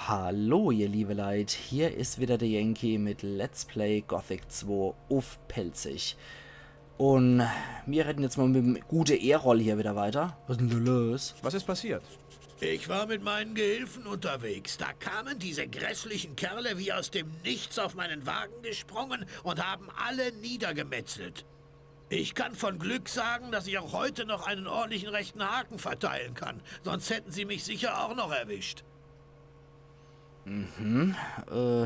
Hallo ihr liebe Leid, hier ist wieder der Yankee mit Let's Play Gothic 2 auf Pelzig. Und wir reden jetzt mal mit dem gute E-Roll hier wieder weiter. Was ist denn da los? Was ist passiert? Ich war mit meinen Gehilfen unterwegs. Da kamen diese grässlichen Kerle wie aus dem Nichts auf meinen Wagen gesprungen und haben alle niedergemetzelt. Ich kann von Glück sagen, dass ich auch heute noch einen ordentlichen rechten Haken verteilen kann. Sonst hätten sie mich sicher auch noch erwischt.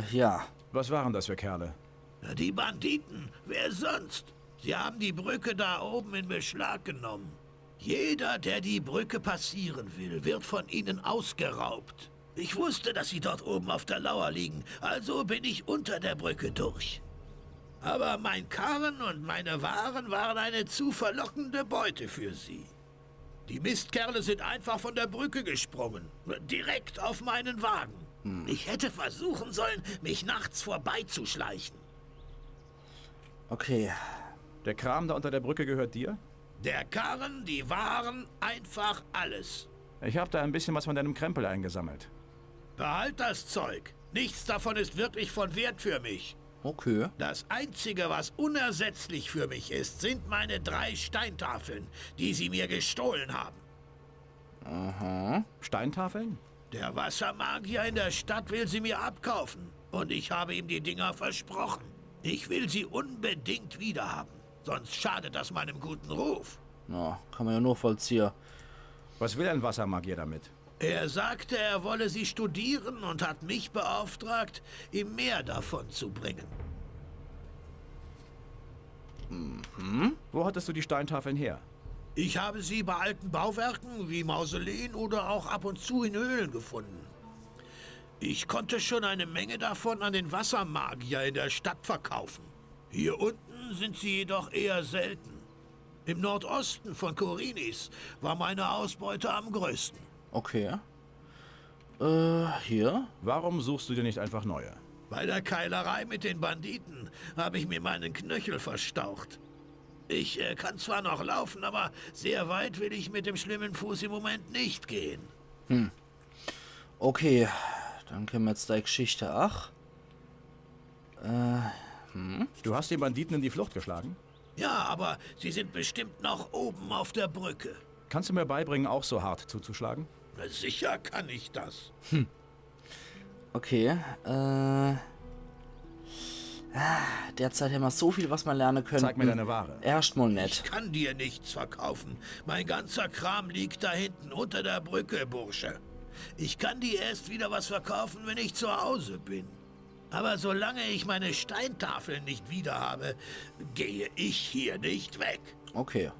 Ja. Was waren das für Kerle? Die Banditen, wer sonst? Sie haben die Brücke da oben in Beschlag genommen. Jeder, der die Brücke passieren will, wird von ihnen ausgeraubt. Ich wusste, dass sie dort oben auf der Lauer liegen, also bin ich unter der Brücke durch. Aber mein Karren und meine Waren waren eine zu verlockende Beute für sie. Die Mistkerle sind einfach von der Brücke gesprungen, direkt auf meinen Wagen. Ich hätte versuchen sollen, mich nachts vorbeizuschleichen. Okay. Der Kram da unter der Brücke gehört dir? Der Karren, die Waren, einfach alles. Ich habe da ein bisschen was von deinem Krempel eingesammelt. Behalt das Zeug. Nichts davon ist wirklich von Wert für mich. Okay. Das Einzige, was unersetzlich für mich ist, sind meine 3 Steintafeln, die sie mir gestohlen haben. Aha. Steintafeln? Der Wassermagier in der Stadt will sie mir abkaufen. Und ich habe ihm die Dinger versprochen. Ich will sie unbedingt wiederhaben. Sonst schadet das meinem guten Ruf. Na, kann man ja nur vollziehen. Was will ein Wassermagier damit? Er sagte, er wolle sie studieren und hat mich beauftragt, ihm mehr davon zu bringen. Wo hattest du die Steintafeln her? Ich habe sie bei alten Bauwerken wie Mausoleen oder auch ab und zu in Höhlen gefunden. Ich konnte schon eine Menge davon an den Wassermagier in der Stadt verkaufen. Hier unten sind sie jedoch eher selten. Im Nordosten von Korinis war meine Ausbeute am größten. Okay. Hier? Warum suchst du dir nicht einfach neue? Bei der Keilerei mit den Banditen habe ich mir meinen Knöchel verstaucht. Ich kann zwar noch laufen, aber sehr weit will ich mit dem schlimmen Fuß im Moment nicht gehen. Okay. Dann können wir jetzt die Geschichte. Ach. Du hast den Banditen in die Flucht geschlagen? Ja, aber sie sind bestimmt noch oben auf der Brücke. Kannst du mir beibringen, auch so hart zuzuschlagen? Na, sicher kann ich das. Okay. Derzeit haben wir so viel, was wir lernen können. Zeig mir deine Ware. Erstmal Ich nicht. kann dir nichts verkaufen. Mein ganzer Kram liegt da hinten unter der Brücke, Bursche. Ich kann dir erst wieder was verkaufen, wenn ich zu Hause bin. Aber solange ich meine Steintafeln nicht wieder habe, gehe ich hier nicht weg. Okay.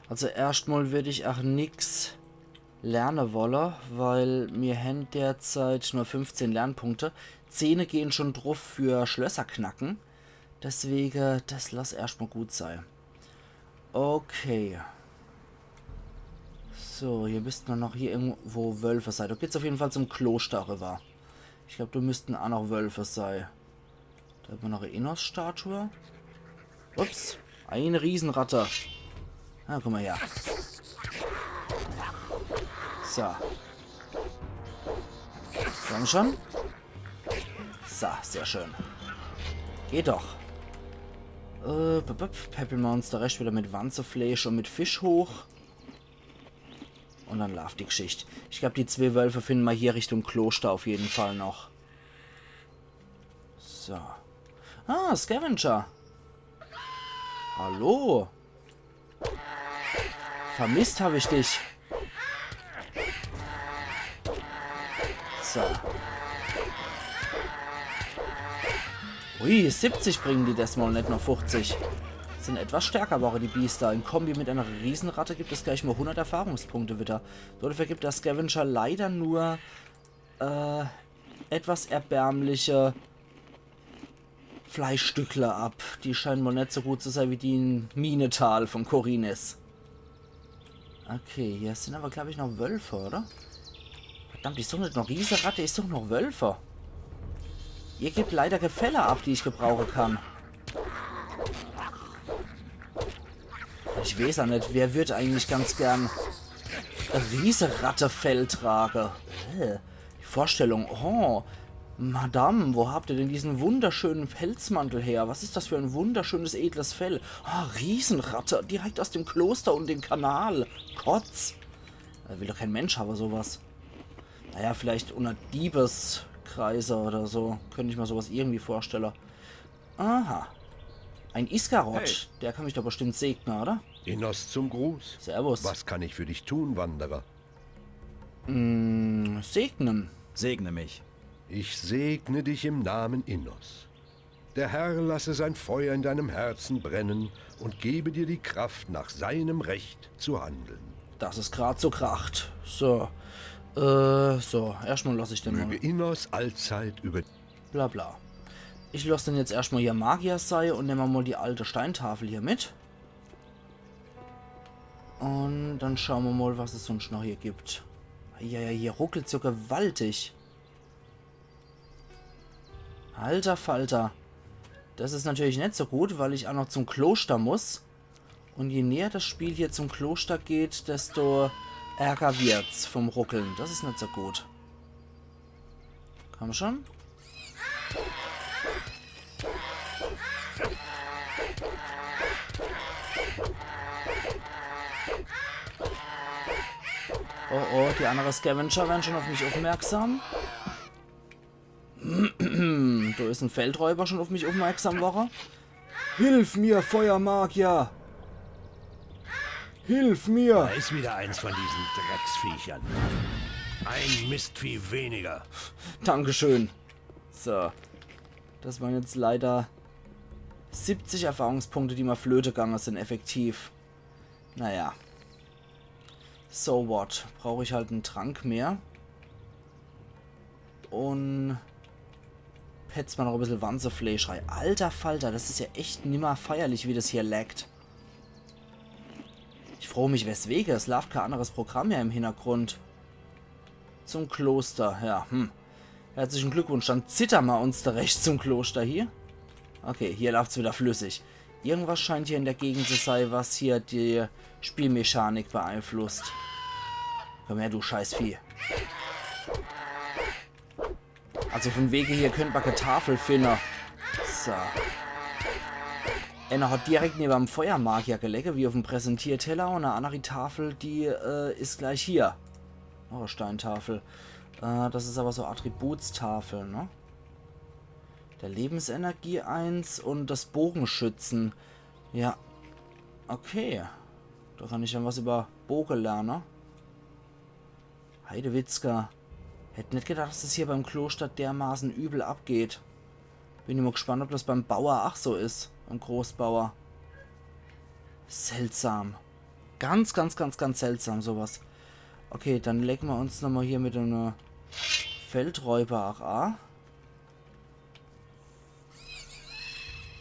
Also erstmal würde ich auch nix lernen wollen, weil mir haben derzeit nur 15 Lernpunkte. 10 gehen schon drauf für Schlösser knacken. Deswegen, das lass erstmal gut sein. Okay. So, hier müssten wir noch hier irgendwo Wölfe sein. Da geht's auf jeden Fall zum Kloster rüber. Ich glaube, da müssten auch noch Wölfe sein. Da haben wir noch eine Innos-Statue. Ups, eine Riesenratte. Na, guck mal her. So. Komm schon. So, sehr schön. Geht doch. Peppelmonster recht wieder mit Wanzefleisch und mit Fisch hoch. Und dann läuft die Geschichte. Ich glaube, die 2 Wölfe finden wir hier Richtung Kloster auf jeden Fall noch. So. Ah, Scavenger. Hallo. Vermisst habe ich dich. So. Ui, 70 bringen die das mal, nicht nur 50. Sind etwas stärker, waren die Biester. In Kombi mit einer Riesenratte gibt es gleich mal 100 Erfahrungspunkte wieder. Dafür gibt der Scavenger leider nur etwas erbärmliche Fleischstückler ab. Die scheinen wohl nicht so gut zu sein wie die in Minetal von Korinis. Okay, hier sind aber, glaube ich, noch Wölfe, oder? Verdammt, ich suche nicht noch Riesenratte, ich suche noch Wölfe. Ihr gebt leider Gefälle ab, die ich gebrauchen kann. Ich weiß auch nicht, wer wird eigentlich ganz gern Riesenratte-Fell tragen? Die Vorstellung, oh, Madame, wo habt ihr denn diesen wunderschönen Pelzmantel her? Was ist das für ein wunderschönes, edles Fell? Ah, Riesenratte, direkt aus dem Kloster und dem Kanal. Kotz. Da will doch kein Mensch haben, sowas. Naja, vielleicht unter Diebeskreise oder so. Könnte ich mir sowas irgendwie vorstellen. Aha. Ein Iskarot. Hey. Der kann mich doch bestimmt segnen, oder? Innos zum Gruß. Servus. Was kann ich für dich tun, Wanderer? Segnen. Segne mich. Ich segne dich im Namen Innos. Der Herr lasse sein Feuer in deinem Herzen brennen und gebe dir die Kraft, nach seinem Recht zu handeln. Das ist gerade so kracht. So. Erstmal lasse ich den Möge mal. Innos allzeit über... Bla bla. Ich lasse den jetzt erstmal hier Magier sei und nehme mal die alte Steintafel hier mit. Und dann schauen wir mal, was es sonst noch hier gibt. Ja, hier ruckelt so gewaltig. Alter Falter. Das ist natürlich nicht so gut, weil ich auch noch zum Kloster muss. Und je näher das Spiel hier zum Kloster geht, desto ärger wird's vom Ruckeln. Das ist nicht so gut. Komm schon. Oh, die anderen Scavenger werden schon auf mich aufmerksam. Da ist ein Feldräuber schon auf mich aufmerksam geworden. Hilf mir, Feuermagier! Hilf mir! Da ist wieder eins von diesen Drecksviechern. Ein Mistvieh weniger. Dankeschön. So. Das waren jetzt leider 70 Erfahrungspunkte, die mal flöte gegangen sind, effektiv. Naja. So what? Brauche ich halt einen Trank mehr. Und petzt mal noch ein bisschen Wanzefleisch rein. Alter Falter, das ist ja echt nimmer feierlich, wie das hier laggt. Ich freue mich weswegen. Es läuft kein anderes Programm mehr im Hintergrund. Zum Kloster, ja, Herzlichen Glückwunsch, dann zittern wir uns da recht zum Kloster hier. Okay, hier läuft es wieder flüssig. Irgendwas scheint hier in der Gegend zu sein, was hier die Spielmechanik beeinflusst. Komm her, du Scheißvieh. Also von Wege hier könnte man keine Tafel finden. So. Einer hat direkt neben dem Feuermagier gelegt, wie auf dem Präsentierteller. Und eine andere Tafel, die ist gleich hier. Oh, eine Steintafel. Das ist aber so Attributstafel, ne? Der Lebensenergie 1 und das Bogenschützen. Ja. Okay. Da kann ich dann was über Bogen lernen. Heidewitzka. Hätte nicht gedacht, dass es hier beim Kloster dermaßen übel abgeht. Bin immer gespannt, ob das beim Bauer auch so ist. Beim Großbauer. Seltsam. Ganz seltsam sowas. Okay, dann lecken wir uns nochmal hier mit einem Feldräuber auch an.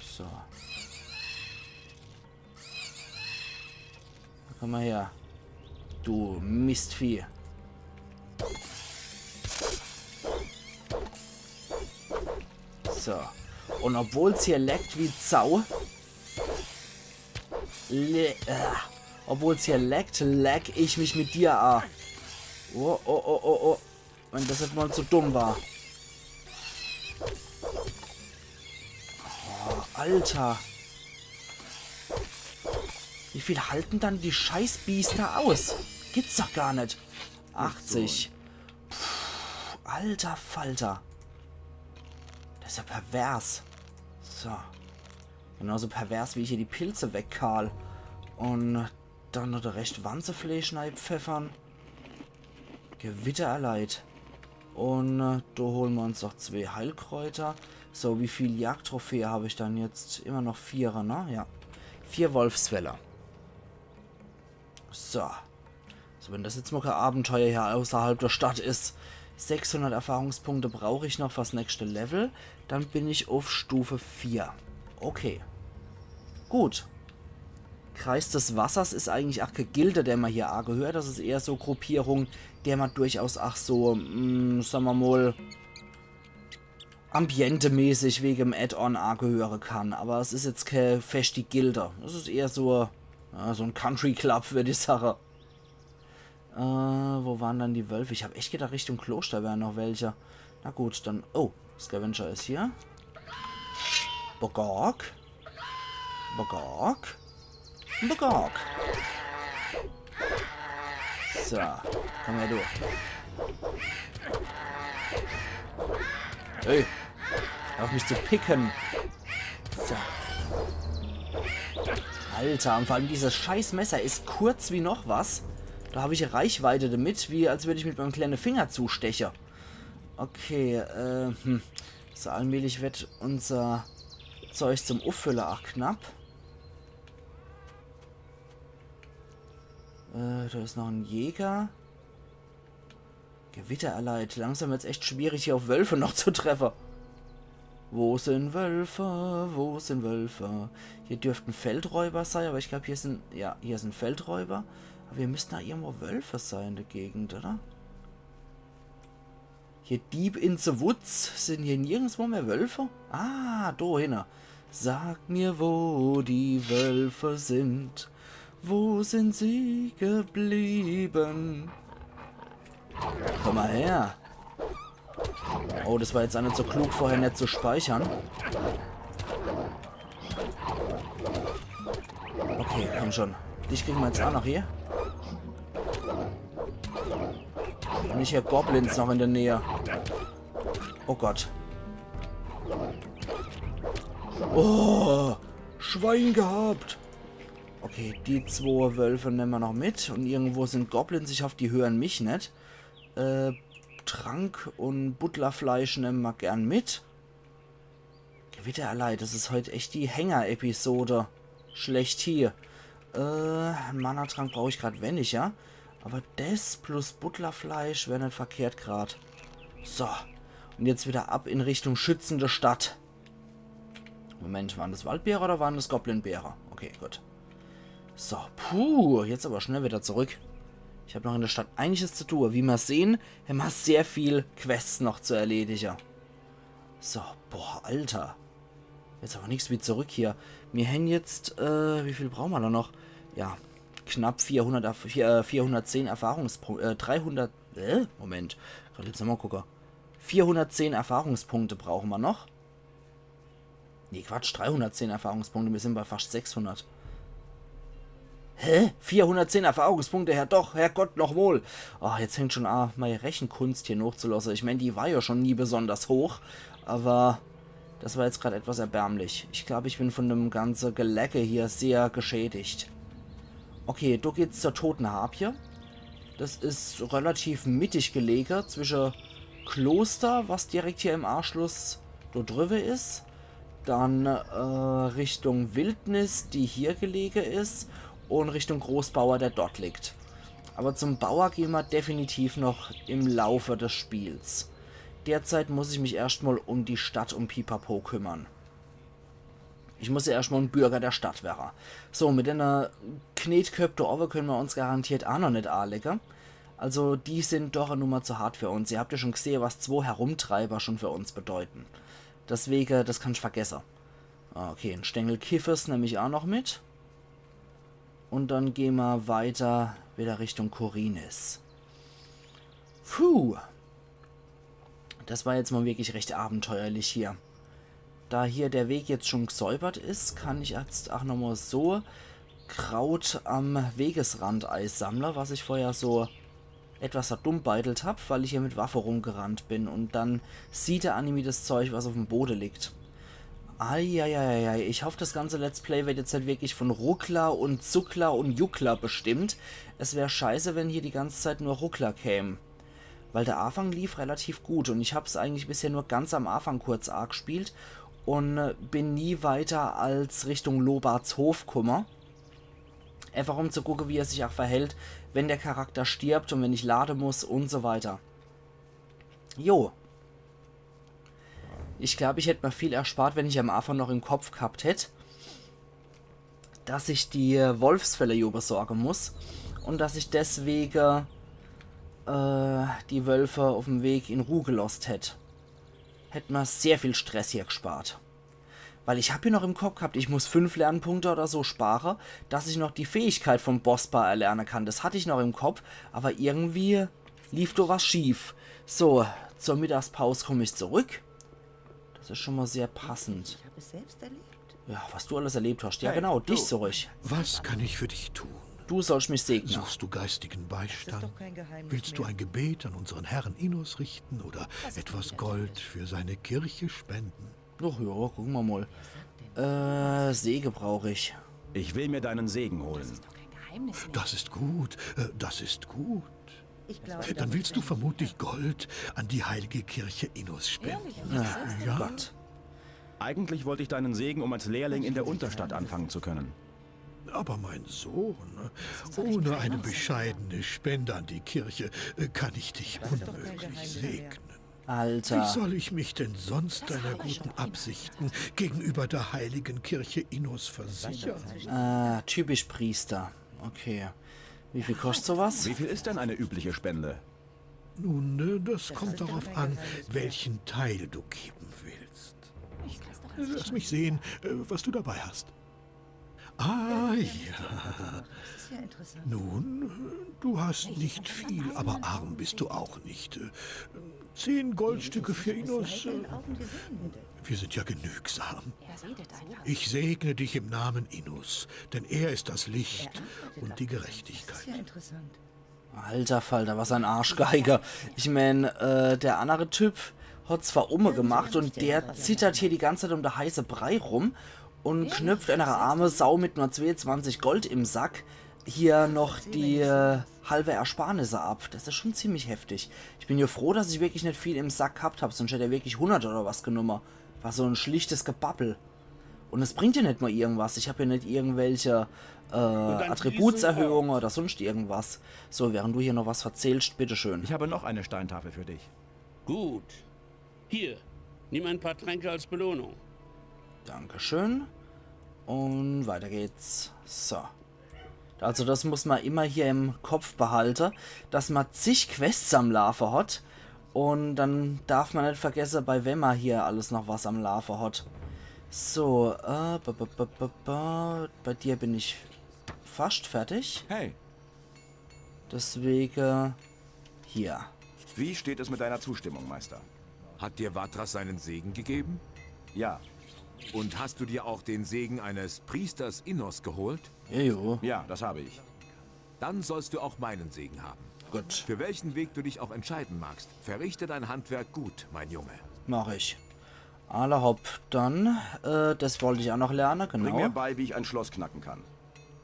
So. Da komm mal her. Du Mistvieh. So. Und obwohl es hier leckt wie Sau. Obwohl es hier leckt, leck ich mich mit dir an. Oh. Wenn das jetzt mal zu dumm war. Oh, Alter. Wie viel halten dann die Scheißbiester aus? Gibt's doch gar nicht. 80. Puh, alter Falter. Das ist ja pervers. So. Genauso pervers wie ich hier die Pilze wegkahl. Und dann noch der recht Wanzefleisch pfeffern. Gewitter erleid. Und da holen wir uns noch 2 Heilkräuter. So, wie viel Jagdtrophäe habe ich dann jetzt? Immer noch 4, ne? Ja. 4 Wolfsfäller. So. So, wenn das jetzt mal kein Abenteuer hier außerhalb der Stadt ist. 600 Erfahrungspunkte brauche ich noch fürs nächste Level. Dann bin ich auf Stufe 4. Okay. Gut. Kreis des Wassers ist eigentlich auch keine Gilde, der man hier auch gehört. Das ist eher so Gruppierung, der man durchaus auch so, sagen wir mal, ambientemäßig wegen dem Add-on angehören kann. Aber es ist jetzt keine feste Gilde. Das ist eher so, ja, so ein Country Club, würde ich sagen. Wo waren dann die Wölfe? Ich habe echt gedacht, Richtung Kloster wären noch welche. Na gut, dann... Oh, Scavenger ist hier. Bogork. Bogork. Bogork. So, komm her, du. Hey, auf mich zu picken. So. Alter, und vor allem dieses scheiß Messer ist kurz wie noch was. Da habe ich Reichweite damit, wie als würde ich mit meinem kleinen Finger zustechen. Okay, so allmählich wird unser Zeug zum Auffüllen auch knapp. Da ist noch ein Jäger. Gewittererleit. Langsam wird es echt schwierig, hier auf Wölfe noch zu treffen. Wo sind Wölfe? Wo sind Wölfe? Hier dürften Feldräuber sein, aber ich glaube, hier sind... Ja, hier sind Feldräuber. Aber hier müssten da irgendwo Wölfe sein in der Gegend, oder? Hier Deep in the Woods. Sind hier nirgendwo mehr Wölfe? Ah, da hinten. Sag mir, wo die Wölfe sind. Wo sind sie geblieben? Komm mal her. Oh, das war jetzt auch nicht so klug, vorher nicht zu speichern. Okay, komm schon. Dich kriegen wir jetzt auch noch hier. Und ich hier Goblins noch in der Nähe. Oh Gott. Oh, Schwein gehabt. Okay, die zwei Wölfe nehmen wir noch mit. Und irgendwo sind Goblins. Ich hoffe, die hören mich nicht. Trank und Butlerfleisch nehmen wir gern mit. Gewittererleit, das ist heute echt die Hänger-Episode. Schlecht hier. Mana-Trank brauche ich gerade wenig, ja. Aber das plus Butlerfleisch wäre nicht verkehrt gerade. So. Und jetzt wieder ab in Richtung schützende Stadt. Moment, waren das Waldbeere oder waren das Goblinbeere? Okay, gut. So, puh, jetzt aber schnell wieder zurück. Ich habe noch in der Stadt einiges zu tun. Wie wir sehen, haben wir sehr viel Quests noch zu erledigen. So, boah, Alter. Jetzt aber nichts wie zurück hier. Wir haben jetzt, wie viel brauchen wir da noch? Ja, knapp 410 Erfahrungspunkte, 300, Moment, gerade jetzt nochmal gucken. 410 Erfahrungspunkte brauchen wir noch. Nee, Quatsch, 310 Erfahrungspunkte, wir sind bei fast 600. Hä? 410 Erfahrungspunkte, Herr doch, Herrgott, noch wohl. Oh, jetzt hängt schon meine Rechenkunst hier hochzulassen. Ich meine, die war ja schon nie besonders hoch, aber das war jetzt gerade etwas erbärmlich. Ich glaube, ich bin von dem ganzen Gelecke hier sehr geschädigt. Okay, du geht's zur Toten Harpie. Das ist relativ mittig gelegen zwischen Kloster, was direkt hier im Anschluss da drüber ist. Dann Richtung Wildnis, die hier gelegen ist. Und Richtung Großbauer, der dort liegt. Aber zum Bauer gehen wir definitiv noch im Laufe des Spiels. Derzeit muss ich mich erstmal um die Stadt um Pipapo kümmern. Ich muss ja erstmal ein Bürger der Stadt werden. So, mit einer Knetköpfe Owe können wir uns garantiert auch noch nicht anlegen. Also die sind doch eine Nummer zu hart für uns. Ihr habt ja schon gesehen, was 2 Herumtreiber schon für uns bedeuten. Deswegen, das kann ich vergessen. Okay, ein Stängel Kiffes nehme ich auch noch mit. Und dann gehen wir weiter wieder Richtung Korinis. Puh. Das war jetzt mal wirklich recht abenteuerlich hier. Da hier der Weg jetzt schon gesäubert ist, kann ich jetzt auch nochmal so Kraut am Wegesrand Eis sammeln, was ich vorher so etwas verdummbeitelt habe, weil ich hier mit Waffe rumgerannt bin. Und dann sieht der Anime das Zeug, was auf dem Boden liegt. Eieieiei, ich hoffe, das ganze Let's Play wird jetzt halt wirklich von Ruckler und Zuckler und Juckler bestimmt. Es wäre scheiße, wenn hier die ganze Zeit nur Ruckler kämen. Weil der Anfang lief relativ gut und ich habe es eigentlich bisher nur ganz am Anfang kurz arg gespielt und bin nie weiter als Richtung Lobarts Hof gekommen. Einfach um zu gucken, wie er sich auch verhält, wenn der Charakter stirbt und wenn ich laden muss und so weiter. Jo. Ich glaube, ich hätte mir viel erspart, wenn ich am Anfang noch im Kopf gehabt hätte, dass ich die Wolfsfälle hier besorgen muss und dass ich deswegen die Wölfe auf dem Weg in Ruhe gelost hätte. Hätte mir sehr viel Stress hier gespart. Weil ich habe hier noch im Kopf gehabt, ich muss 5 Lernpunkte oder so sparen, dass ich noch die Fähigkeit vom Bossbar erlernen kann. Das hatte ich noch im Kopf, aber irgendwie lief da was schief. So, zur Mittagspause komme ich zurück. Das ist schon mal sehr passend. Ich habe es selbst erlebt. Ja, was du alles erlebt hast. Ja, Hey, genau, du. dich zurück. Was kann ich für dich tun? Du sollst mich segnen. Suchst du geistigen Das Beistand? ist doch kein Geheimnis Willst du mehr. ein Gebet an unseren Herrn Innos richten oder etwas Gold für seine Kirche spenden? Ach ja, gucken wir mal. Säge brauche ich. Ich will mir deinen Segen holen. Das ist doch kein Geheimnis mehr. Das ist gut, das ist gut. Ich glaube, das Dann ist willst du ein- vermutlich Gold an die heilige Kirche Innos spenden. Ehrlich? Ja, Gott. Eigentlich wollte ich deinen Segen, um als Lehrling in der Unterstadt anfangen zu können. aber mein Sohn, ohne eine bescheidene Spende an die Kirche kann ich dich unmöglich segnen. Wie Alter. soll ich mich denn sonst deiner guten Absichten gegenüber der heiligen Kirche Innos versichern? Typisch Priester. Okay. Wie viel kostet sowas? Wie viel ist denn eine übliche Spende? Nun, das kommt darauf an, welchen Teil du geben willst. Lass mich sehen, was du dabei hast. Ah, ja. Das ist ja interessant. Nun, du hast nicht viel, aber arm bist du auch nicht. 10 Goldstücke für Innos. Deinen Augen gesehen, bitte. Wir sind ja genügsam. Er redet einfach. Ich segne dich im Namen Innos, denn er ist das Licht und die Das Gerechtigkeit. ist ja interessant. Alter Falter, was ein Arschgeiger. Ich mein, der andere Typ hat zwar gemacht und der zittert hier die ganze Zeit um der heiße Brei rum und knüpft einer arme Sau mit nur 22 Gold im Sack hier noch die halbe Ersparnisse ab. Das ist schon ziemlich heftig. Ich bin ja froh, dass ich wirklich nicht viel im Sack gehabt habe, sonst hätte er wirklich 100 oder was genommen. War so ein schlichtes Gebabbel. Und es bringt ja nicht mal irgendwas. Ich habe ja nicht irgendwelche Attributserhöhungen oder sonst irgendwas. So, während du hier noch was erzählst, bitteschön. Ich habe noch eine Steintafel für dich. Gut. Hier, nimm ein paar Tränke als Belohnung. Dankeschön. Und weiter geht's. So. Also das muss man immer hier im Kopf behalten, dass man zig Quests am Laufen hat. Und dann darf man nicht vergessen, bei wem man hier alles noch was am Laufen hat. So, bei dir bin ich fast fertig. Hey, Deswegen hier. wie steht es mit deiner Zustimmung, Meister? Hat dir Vatras seinen Segen gegeben? Ja, Und hast du dir auch den Segen eines Priesters Innos geholt? Jojo, ja, das habe ich. Dann sollst du auch meinen Segen haben. gut, Für welchen Weg du dich auch entscheiden magst, verrichte dein Handwerk gut, mein Junge. mache ich. Aller hopp, dann, das wollte ich auch noch lernen, Bring mir genau. bei, wie ich ein Schloss knacken kann.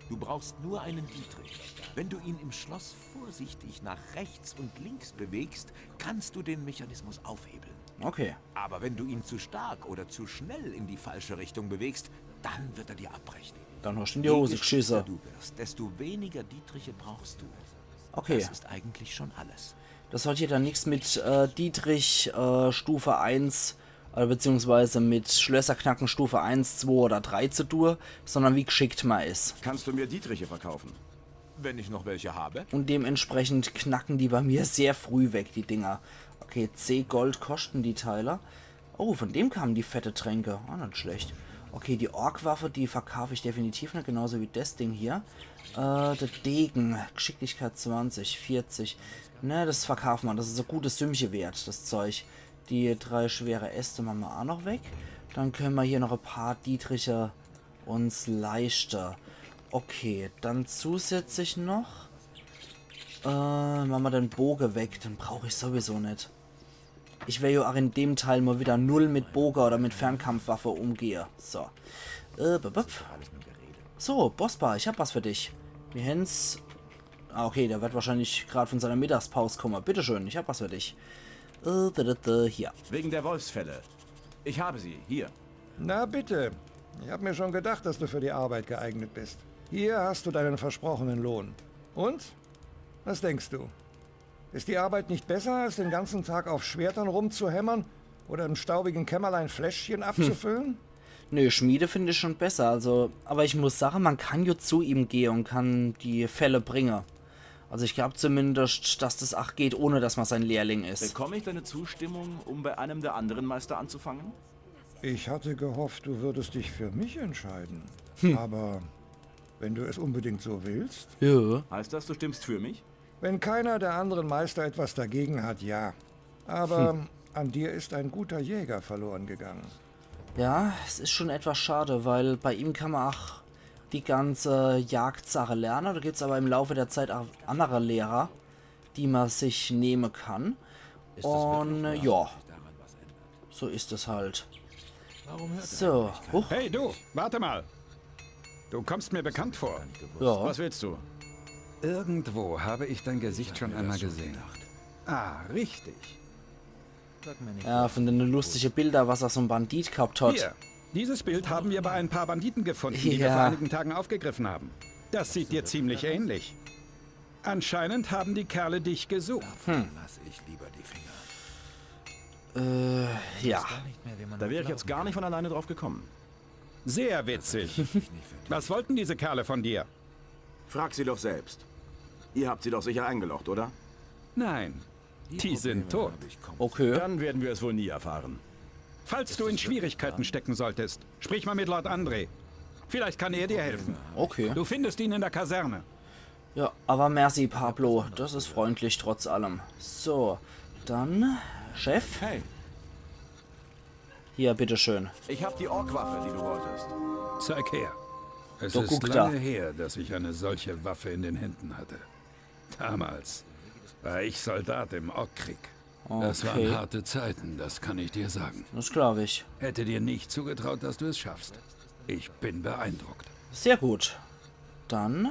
Du brauchst nur einen Dietrich. Wenn du ihn im Schloss vorsichtig nach rechts und links bewegst, kannst du den Mechanismus aufhebeln. Okay, Aber wenn du ihn zu stark oder zu schnell in die falsche Richtung bewegst, dann wird er dir abbrechen. dann hast du in die Hose Je geschickter geschissen. du wirst, desto weniger Dietriche brauchst du. Okay. Das ist eigentlich schon alles. Das hat hier dann nichts mit Dietrich Stufe 1 beziehungsweise mit Schlösserknacken Stufe 1, 2 oder 3 zu tun, sondern wie geschickt man ist. Kannst du mir Dietriche verkaufen? Wenn ich noch welche habe. Und dementsprechend knacken die bei mir sehr früh weg, die Dinger. Okay, C Gold kosten die Teile. Oh, von dem kamen die fette Tränke. Ah, nicht schlecht. Okay, die Orkwaffe, die verkaufe ich definitiv nicht, genauso wie das Ding hier. Der Degen, Geschicklichkeit 20, 40. Ne, das verkaufen wir. Das ist ein gutes Sümmchen wert, das Zeug. Die 3 schwere Äste machen wir auch noch weg. Dann können wir hier noch ein paar Dietriche uns leichter. Okay, dann zusätzlich noch machen wir den Bogen weg, den brauche ich sowieso nicht. Ich werde ja auch in dem Teil mal wieder null mit Bogen oder mit Fernkampfwaffe umgehe. So. So, Bossbar, ich habe was für dich. Wir händen's. Ah, okay, der wird wahrscheinlich gerade von seiner Mittagspause kommen. Bitteschön, ich habe was für dich. Hier. Wegen der Wolfsfälle. Ich habe sie, hier. Na bitte. Ich habe mir schon gedacht, dass du für die Arbeit geeignet bist. Hier hast du deinen versprochenen Lohn. Und? Was denkst du? Ist die Arbeit nicht besser, als den ganzen Tag auf Schwertern rumzuhämmern oder im staubigen Kämmerlein Fläschchen abzufüllen? Nö, Schmiede finde ich schon besser, also, aber ich muss sagen, man kann ja zu ihm gehen und kann die Fälle bringen. Also ich glaube zumindest, dass das auch geht, ohne dass man sein Lehrling ist. Bekomme ich deine Zustimmung, um bei einem der anderen Meister anzufangen? Ich hatte gehofft, du würdest dich für mich entscheiden. Aber wenn du es unbedingt so willst, Ja. Heißt das, du stimmst für mich? wenn keiner der anderen Meister etwas dagegen hat, ja. Aber an dir ist ein guter Jäger verloren gegangen. Ja, es ist schon etwas schade, weil bei ihm kann man auch die ganze Jagdsache lernen. Da gibt es aber im Laufe der Zeit auch andere Lehrer, die man sich nehmen kann. Und ja, so ist es halt. So, huch, Hey du, warte mal. Du kommst mir bekannt vor. ja, Was willst du? Irgendwo habe ich dein Gesicht schon einmal gesehen. Ah, richtig. ja, von den lustigen Bildern, was er so ein Bandit gehabt hat. Hier, dieses Bild haben wir bei ein paar Banditen gefunden, die wir Ja. vor einigen Tagen aufgegriffen haben. Das sieht dir ziemlich ähnlich. Anscheinend haben die Kerle dich gesucht. Lass ich lieber die Finger. Ja, Da wäre ich jetzt gar nicht von alleine drauf gekommen. Sehr witzig. Was wollten diese Kerle von dir? Frag sie doch selbst. Ihr habt sie doch sicher eingelocht, oder? Nein, die sind tot. okay. Dann werden wir es wohl nie erfahren. Falls du in Schwierigkeiten stecken solltest, sprich mal mit Lord André. Vielleicht kann er dir helfen. Okay. Du findest ihn in der Kaserne. Ja, aber merci, Pablo. Das ist freundlich trotz allem. So, dann, Chef. Hey, Hier, bitteschön. ich hab die Orkwaffe, die du wolltest. Zeig her. Es So, ist guck lange da. her, dass ich eine solche Waffe in den Händen hatte. Damals war ich Soldat im Orkkrieg. Das waren Okay, harte Zeiten, das kann ich dir sagen. das glaube ich. Hätte dir nicht zugetraut, dass du es schaffst. Ich bin beeindruckt. Sehr gut. Dann,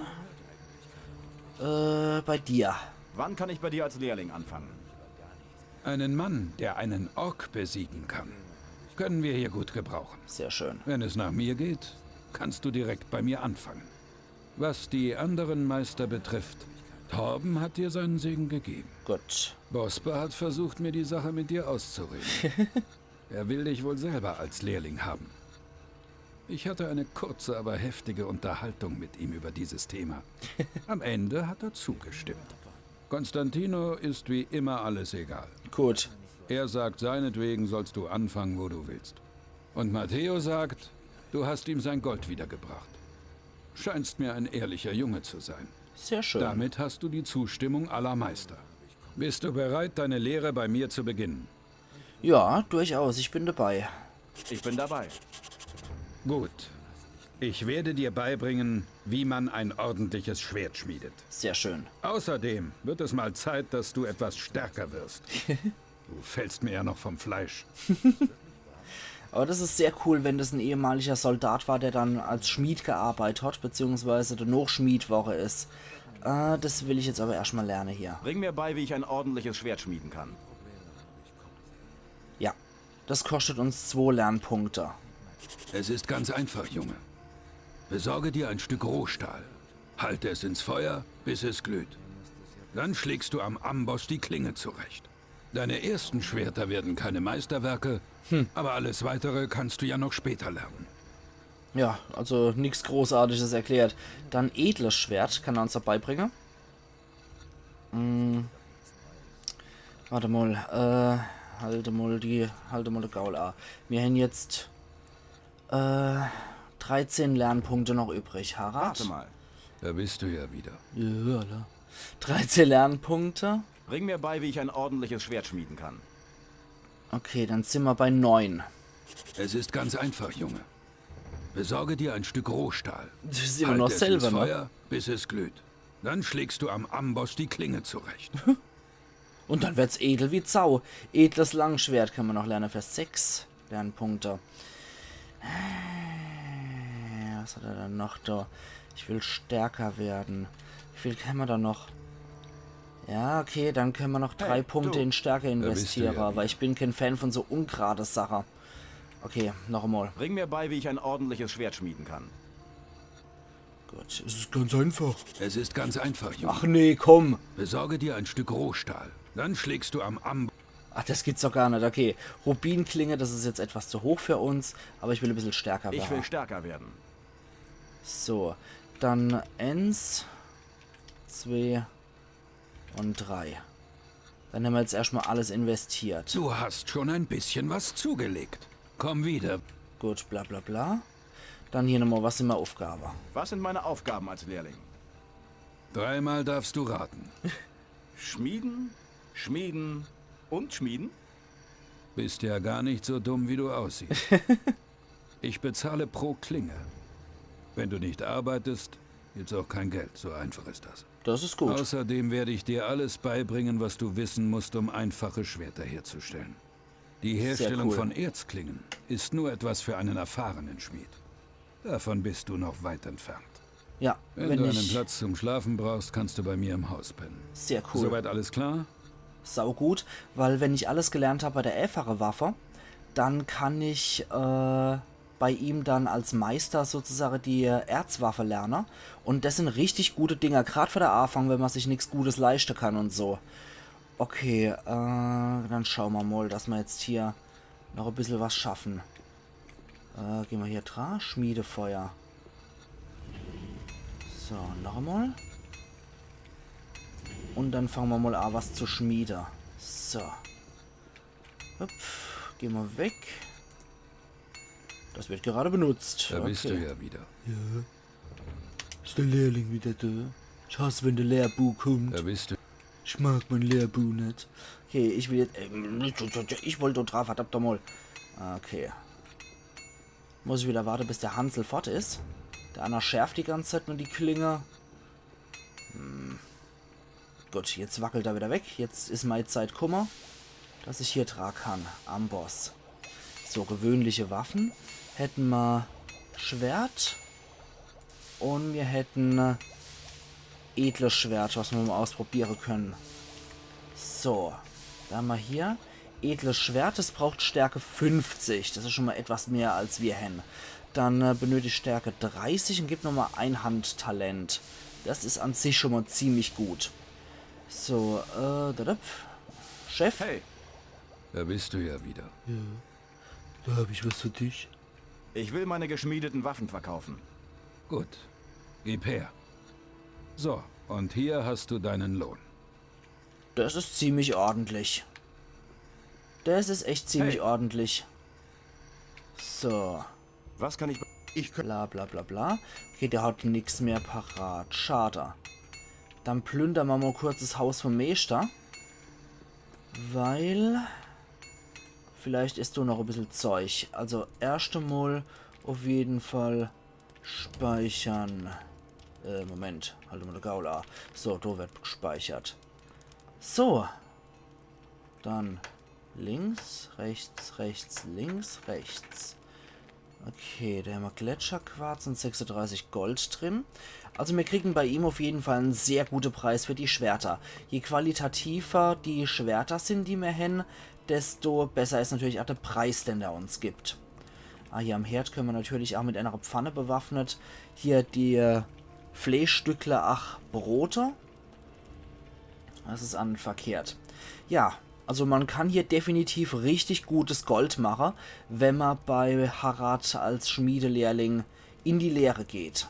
bei dir. Wann kann ich bei dir als Lehrling anfangen? Einen Mann, der einen Ork besiegen kann, können wir hier gut gebrauchen. Sehr schön. Wenn es nach mir geht, kannst du direkt bei mir anfangen. Was die anderen Meister betrifft, Torben hat dir seinen Segen gegeben. Gut. Bosper hat versucht, mir die Sache mit dir auszureden. Er will dich wohl selber als Lehrling haben. Ich hatte eine kurze, aber heftige Unterhaltung mit ihm über dieses Thema. Am Ende hat er zugestimmt. Konstantino ist wie immer alles egal. Gut. Er sagt, seinetwegen sollst du anfangen, wo du willst. Und Matteo sagt, du hast ihm sein Gold wiedergebracht. Scheinst mir ein ehrlicher Junge zu sein. Sehr schön. Damit hast du die Zustimmung aller Meister. Bist du bereit, deine Lehre bei mir zu beginnen? Ja, durchaus. Ich bin dabei. Ich bin dabei. Gut. Ich werde dir beibringen, wie man ein ordentliches Schwert schmiedet. Sehr schön. Außerdem wird es mal Zeit, dass du etwas stärker wirst. Du fällst mir ja noch vom Fleisch. Aber das ist sehr cool, wenn das ein ehemaliger Soldat war, der dann als Schmied gearbeitet hat, beziehungsweise der Schmied war ist. Das will ich jetzt aber erstmal lernen hier. Bring mir bei, wie ich ein ordentliches Schwert schmieden kann. Ja, das kostet uns 2 Lernpunkte. Es ist ganz einfach, Junge. Besorge dir ein Stück Rohstahl. Halte es ins Feuer, bis es glüht. Dann schlägst du am Amboss die Klinge zurecht. Deine ersten Schwerter werden keine Meisterwerke, aber alles Weitere kannst du ja noch später lernen. Ja, also nichts Großartiges erklärt. Dann edles Schwert kann er uns dabei bringen. Warte mal, halte mal die Gaul an. Wir haben jetzt 13 Lernpunkte noch übrig. Harald? Warte mal. Da bist du ja wieder. Ja, da. 13 Lernpunkte. Bring mir bei, wie ich ein ordentliches Schwert schmieden kann. Okay, dann sind wir bei 9. Es ist ganz einfach, Junge. Besorge dir ein Stück Rohstahl. Das ist immer noch Halte es ins selber, ne? Feuer, bis es glüht. Dann schlägst du am Amboss die Klinge zurecht. Und dann wird's edel wie Zau. Edles Langschwert kann man noch lernen für 6 Lernpunkte. Was hat er dann noch da? Ich will stärker werden. Wie viel können wir da noch? Ja, okay, dann können wir noch 3 Punkte in Stärke bist du investieren, ja weil ich bin kein Fan von so ungerade Sachen. Okay, noch einmal. Bring mir bei, wie ich ein ordentliches Schwert schmieden kann. Gut, es ist ganz einfach. Es ist ganz einfach, Junge. Ach nee, komm. Besorge dir ein Stück Rohstahl. Dann schlägst du am Amboss. Ach, das gibt's doch gar nicht. Okay, Rubinklinge, das ist jetzt etwas zu hoch für uns, aber ich will ein bisschen stärker werden. Ich will stärker werden. So, dann 1, 2 und 3. Dann haben wir jetzt erstmal alles investiert. Du hast schon ein bisschen was zugelegt. Komm wieder. Gut, bla bla bla. Dann hier nochmal, was sind meine Aufgabe? Was sind meine Aufgaben als Lehrling? 3-mal darfst du raten. Schmieden, schmieden und schmieden? Bist ja gar nicht so dumm, wie du aussiehst. Ich bezahle pro Klinge. Wenn du nicht arbeitest, gibt's auch kein Geld. So einfach ist das. Das ist gut. Außerdem werde ich dir alles beibringen, was du wissen musst, um einfache Schwerter herzustellen. Die Herstellung cool. von Erzklingen ist nur etwas für einen erfahrenen Schmied. Davon bist du noch weit entfernt. Ja, Wenn du einen Platz zum Schlafen brauchst, kannst du bei mir im Haus pennen. Sehr cool. Soweit alles klar? Sau gut, weil wenn ich alles gelernt habe bei der 11-fache Waffe, dann kann ich bei ihm dann als Meister sozusagen die Erzwaffe lernen. Und das sind richtig gute Dinger, gerade für der Anfang, wenn man sich nichts Gutes leisten kann und so. Okay, dann schauen wir mal, dass wir jetzt hier noch ein bisschen was schaffen. Gehen wir hier dran, Schmiedefeuer. So, noch einmal. Und dann fangen wir mal an, was zu schmieden. So. Hüpf, gehen wir weg. Das wird gerade benutzt. Da bist du ja wieder. Ja. Ist der Lehrling wieder da? Ich hasse, wenn der Lehrbuch kommt. Da bist du. Ich mag mein Lehrbuch nicht. Okay, ich will jetzt... ich wollte drauf, verdammt doch mal. Okay. Muss ich wieder warten, bis der Hansel fort ist. Der Anna schärft die ganze Zeit nur die Klinge. Gut, jetzt wackelt er wieder weg. Jetzt ist meine Zeit Kummer, dass ich hier tragen kann. Amboss. So, gewöhnliche Waffen. Hätten wir Schwert. Und wir hätten edles Schwert, was wir mal ausprobieren können. So, da haben wir hier edles Schwert. Das braucht Stärke 50. Das ist schon mal etwas mehr als wir haben. Dann benötigt Stärke 30 und gibt nochmal ein Handtalent. Das ist an sich schon mal ziemlich gut. So, Chef? Hey, Da bist du ja wieder. Ja, da habe ich was für dich. ich will meine geschmiedeten Waffen verkaufen. Gut. Gib her. So, und hier hast du deinen Lohn. Das ist ziemlich ordentlich. Das ist echt ziemlich ordentlich. So. Was kann ich... Bla bla bla bla. Okay, der hat nichts mehr parat. Schade. Dann plündern wir mal kurz das Haus vom Meister. Weil... Vielleicht ist da noch ein bisschen Zeug. Also, erst einmal auf jeden Fall speichern. Moment. Halt mal der Gaula. So, da wird gespeichert. So. Dann links, rechts, rechts, links, rechts. Okay, da haben wir Gletscherquarz und 36 Gold drin. Also wir kriegen bei ihm auf jeden Fall einen sehr guten Preis für die Schwerter. Je qualitativer die Schwerter sind, die wir haben, desto besser ist natürlich auch der Preis, den er uns gibt. Hier am Herd können wir natürlich auch mit einer Pfanne bewaffnet. Hier die Fleischstückle, Brote. Das ist an verkehrt. Ja, also man kann hier definitiv richtig gutes Gold machen, wenn man bei Harad als Schmiedelehrling in die Lehre geht.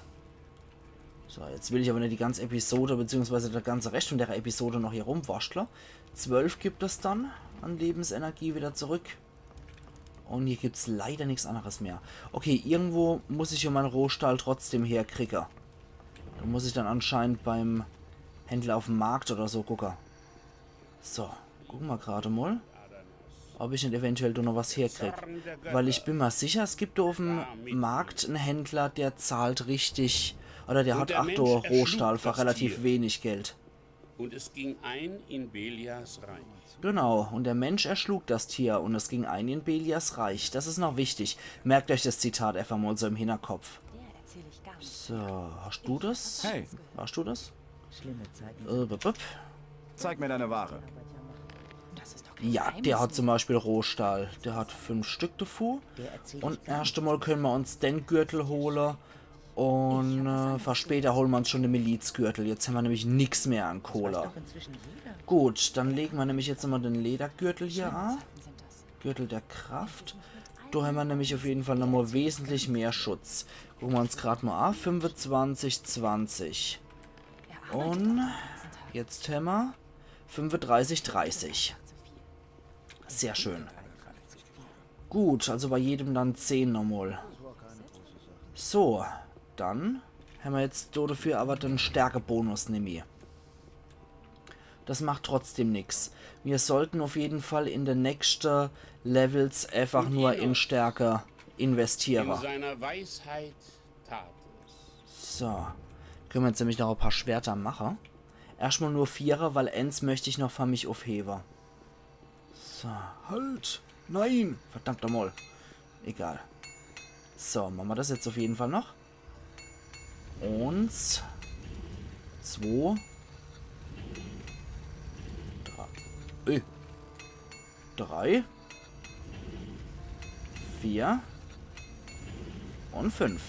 So, jetzt will ich aber nicht die ganze Episode, beziehungsweise der ganze Rest von der Episode noch hier rumwascheln. 12 gibt es dann an Lebensenergie wieder zurück. Und hier gibt es leider nichts anderes mehr. Okay, irgendwo muss ich ja meinen Rohstahl trotzdem herkriegen. Da muss ich dann anscheinend beim Händler auf dem Markt oder so gucken. So, gucken wir gerade mal, ob ich nicht eventuell da noch was herkriege. Weil ich bin mir sicher, es gibt da auf dem Markt einen Händler, der zahlt richtig... Oder der hat auch da Rohstahl für relativ wenig Geld. Und es ging ein in Belias Reich. Genau, und der Mensch erschlug das Tier und es ging ein in Belias Reich. Das ist noch wichtig. Merkt euch das Zitat einfach mal so im Hinterkopf. So, hast du das? Hey. Hast du das? Zeig mir deine Ware. Ja, der hat zum Beispiel Rohstahl. Der hat 5 Stück davor. Und erst einmal können wir uns den Gürtel holen. Und für später holen wir uns schon den Milizgürtel. Jetzt haben wir nämlich nichts mehr an Cola. Gut, dann legen wir nämlich jetzt nochmal den Ledergürtel hier an. Gürtel der Kraft. Da haben wir nämlich auf jeden Fall nochmal wesentlich mehr Schutz. Gucken wir uns gerade mal an. 25, 20. Und jetzt haben wir 35, 30. Sehr schön. Gut, also bei jedem dann 10 nochmal. So, dann haben wir jetzt dafür aber den Stärkebonus nämlich. Das macht trotzdem nichts. Wir sollten auf jeden Fall in den nächsten Levels einfach nur in Stärke investieren. In seiner Weisheit tat es. So, können wir jetzt nämlich noch ein paar Schwerter machen. Erstmal nur 4er, weil eins möchte ich noch von mich aufheben. So, halt! Nein! Verdammt nochmal. Egal. So, machen wir das jetzt auf jeden Fall noch. Und 2 3 4 und 5.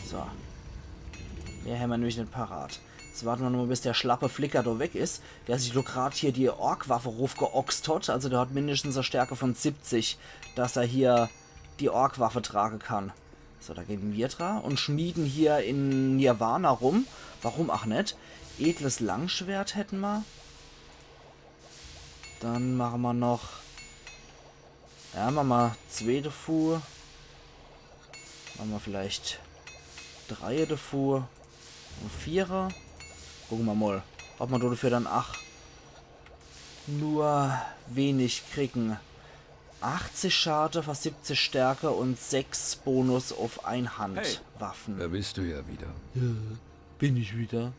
So. Mehr haben wir nämlich nicht parat. Jetzt warten wir nur, bis der schlappe Flicker da weg ist. Der sich nur gerade hier die Orkwaffe raufgeoxt hat. Also der hat mindestens eine Stärke von 70, dass er hier die Orkwaffe tragen kann. So, da gehen wir dran und schmieden hier in Nirvana rum. Warum auch nicht? Edles Langschwert hätten wir. Dann machen wir noch... Ja, machen wir 2 davor. Machen wir vielleicht 3 davor. Und 4er. Gucken wir mal, ob wir dafür dann nur wenig kriegen. 80 Schade, fast 70 Stärke und 6 Bonus auf Einhandwaffen. Da bist du ja wieder. Ja, bin ich wieder.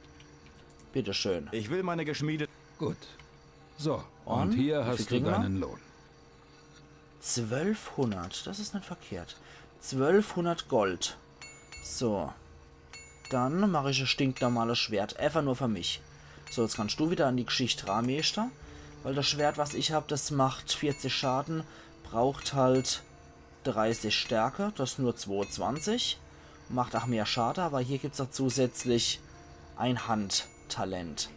Bitteschön. Ich will meine geschmiedete... Gut. So, und Und? Wie hier viel hast du kriegen wir? deinen Lohn. 1200, das ist nicht verkehrt. 1200 Gold. So. Dann mache ich ein stinknormales Schwert. Einfach nur für mich. So, jetzt kannst du wieder an die Geschichte ranmeister. Weil das Schwert, was ich habe, das macht 40 Schaden. Braucht halt 30 Stärke. Das ist nur 22. Macht auch mehr Schaden. Aber hier gibt es auch zusätzlich ein Handtalent.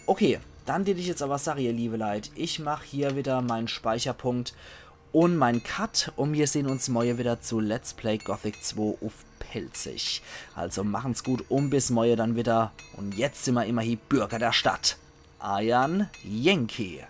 Okay, dann will ich jetzt aber sagen, ihr liebe Leute. Ich mache hier wieder meinen Speicherpunkt und meinen Cut. Und wir sehen uns morgen wieder zu Let's Play Gothic 2 auf Pelzig. Also machen's gut und bis morgen dann wieder. Und jetzt sind wir immerhin Bürger der Stadt. Ayan Yankee.